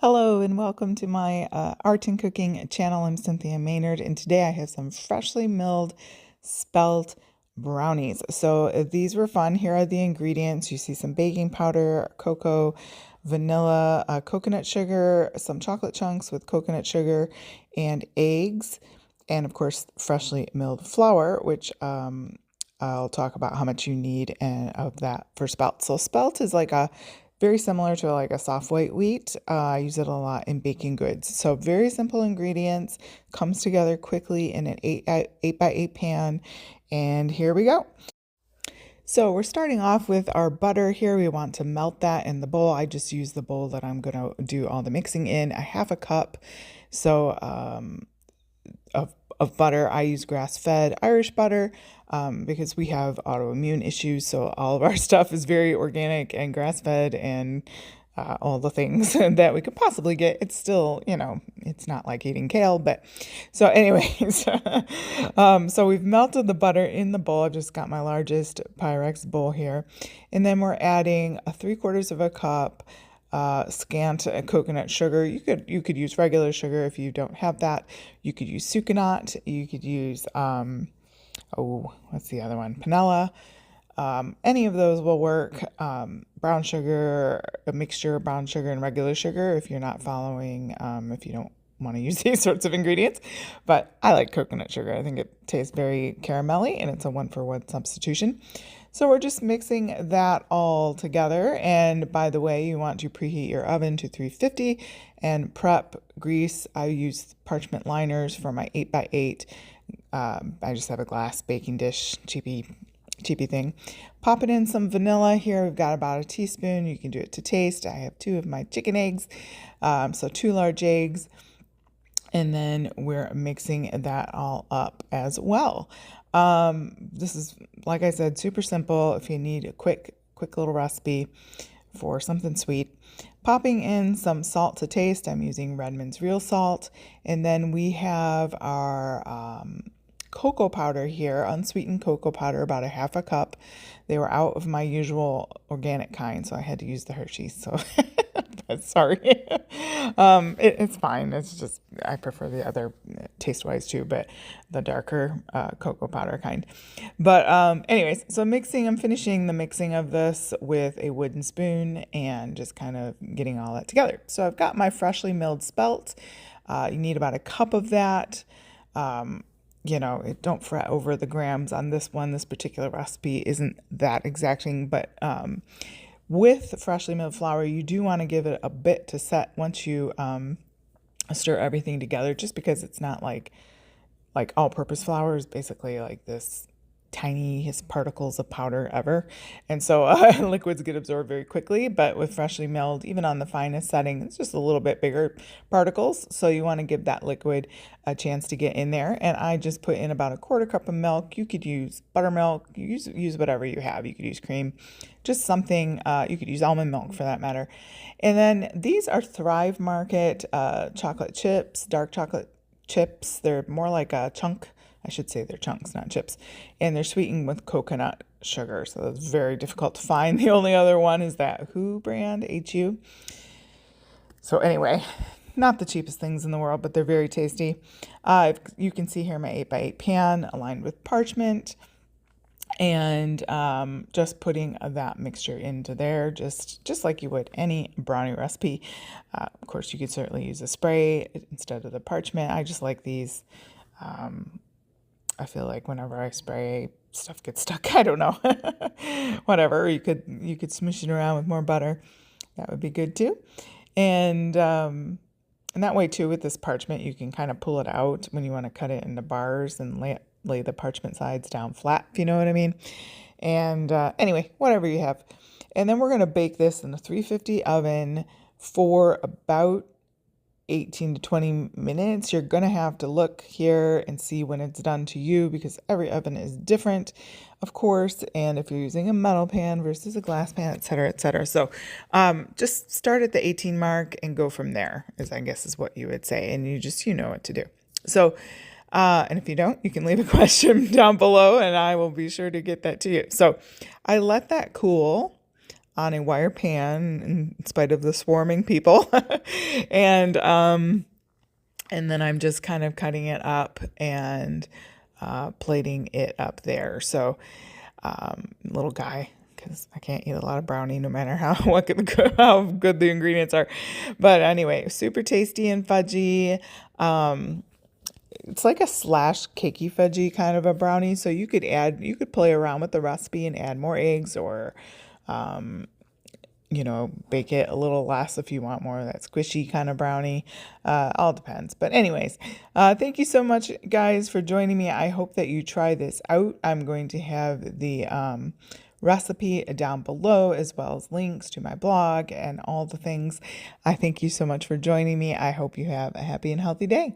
Hello and welcome to my art and cooking channel. I'm Cynthia Maynard, and today I have some freshly milled spelt brownies. So these were fun. Here are the ingredients. You see some baking powder, cocoa, vanilla, coconut sugar, some chocolate chunks with coconut sugar, and eggs, and of course freshly milled flour, which I'll talk about how much you need and of that for spelt. So spelt is like a very similar to like a soft white wheat. I use it a lot in baking goods. So very simple ingredients, comes together quickly in an 8x8 pan. And here we go. So we're starting off with our butter here. We want to melt that in the bowl. I just use the bowl that I'm going to do all the mixing in, a half a cup. So of butter. I use grass-fed Irish butter because we have autoimmune issues. So all of our stuff is very organic and grass-fed and all the things that we could possibly get. It's still, it's not like eating kale, but so anyways, so we've melted the butter in the bowl. I've just got my largest Pyrex bowl here. And then we're adding 3/4 of a cup scant coconut sugar. You could use regular sugar if you don't have that. You could use sucanat. You could use what's the other one? Panela. Any of those will work. Brown sugar, a mixture of brown sugar and regular sugar if you're not following, if you don't want to use these sorts of ingredients. But I like coconut sugar. I think it tastes very caramelly and it's a 1-for-1 substitution. So we're just mixing that all together. And by the way, you want to preheat your oven to 350 and prep grease. I use parchment liners for my 8x8. I just have a glass baking dish, cheapy thing. Pop it in some vanilla here. We've got about a teaspoon. You can do it to taste. I have 2 of my chicken eggs, so 2 large eggs. And then we're mixing that all up as well. This is, like I said, super simple. If you need a quick little recipe for something sweet, popping in some salt to taste. I'm using Redmond's real salt. And then we have our cocoa powder here, unsweetened cocoa powder, about a half a cup. They were out of my usual organic kind, so I had to use the Hershey's. So sorry. It's fine. It's just I prefer the other taste-wise too, but the darker cocoa powder kind. But anyways, so I'm finishing the mixing of this with a wooden spoon and just kind of getting all that together. So I've got my freshly milled spelt. You need about a cup of that. Don't fret over the grams on this one. This particular recipe isn't that exacting, but with freshly milled flour, you do want to give it a bit to set once you stir everything together, just because it's not like all-purpose flour is basically like this tiniest particles of powder ever. And so liquids get absorbed very quickly, but with freshly milled, even on the finest setting, it's just a little bit bigger particles. So you want to give that liquid a chance to get in there. And I just put in about a 1/4 cup of milk. You could use buttermilk, use whatever you have. You could use cream, just something, you could use almond milk for that matter. And then these are Thrive Market chocolate chips, dark chocolate chips. They're more like a chunk. I should say they're chunks, not chips. And they're sweetened with coconut sugar. So it's very difficult to find. The only other one is that Who brand, HU. So anyway, not the cheapest things in the world, but they're very tasty. You can see here my 8x8 pan aligned with parchment. And just putting that mixture into there, just like you would any brownie recipe. Of course, you could certainly use a spray instead of the parchment. I just like these. I feel like whenever I spray, stuff gets stuck. I don't know. Whatever. You could smush it around with more butter. That would be good too. And that way too, with this parchment, you can kind of pull it out when you want to cut it into bars and lay the parchment sides down flat, if you know what I mean. And anyway, whatever you have. And then we're going to bake this in the 350 oven for about 18 to 20 minutes. You're going to have to look here and see when it's done to you because every oven is different, of course. And if you're using a metal pan versus a glass pan, et cetera, et cetera. So just start at the 18 mark and go from there, I guess is what you would say. And you know what to do. So, and if you don't, you can leave a question down below and I will be sure to get that to you. So I let that cool. on a wire pan in spite of the swarming people. and then I'm just kind of cutting it up and plating it up there. So little guy, because I can't eat a lot of brownie no matter how how good the ingredients are. But anyway, super tasty and fudgy. It's like a slash cakey fudgy kind of a brownie. So you could play around with the recipe and add more eggs, or bake it a little less if you want more of that squishy kind of brownie. All depends. But anyways, thank you so much, guys, for joining me. I hope that you try this out. I'm going to have the recipe down below, as well as links to my blog and all the things. I thank you so much for joining me. I hope you have a happy and healthy day.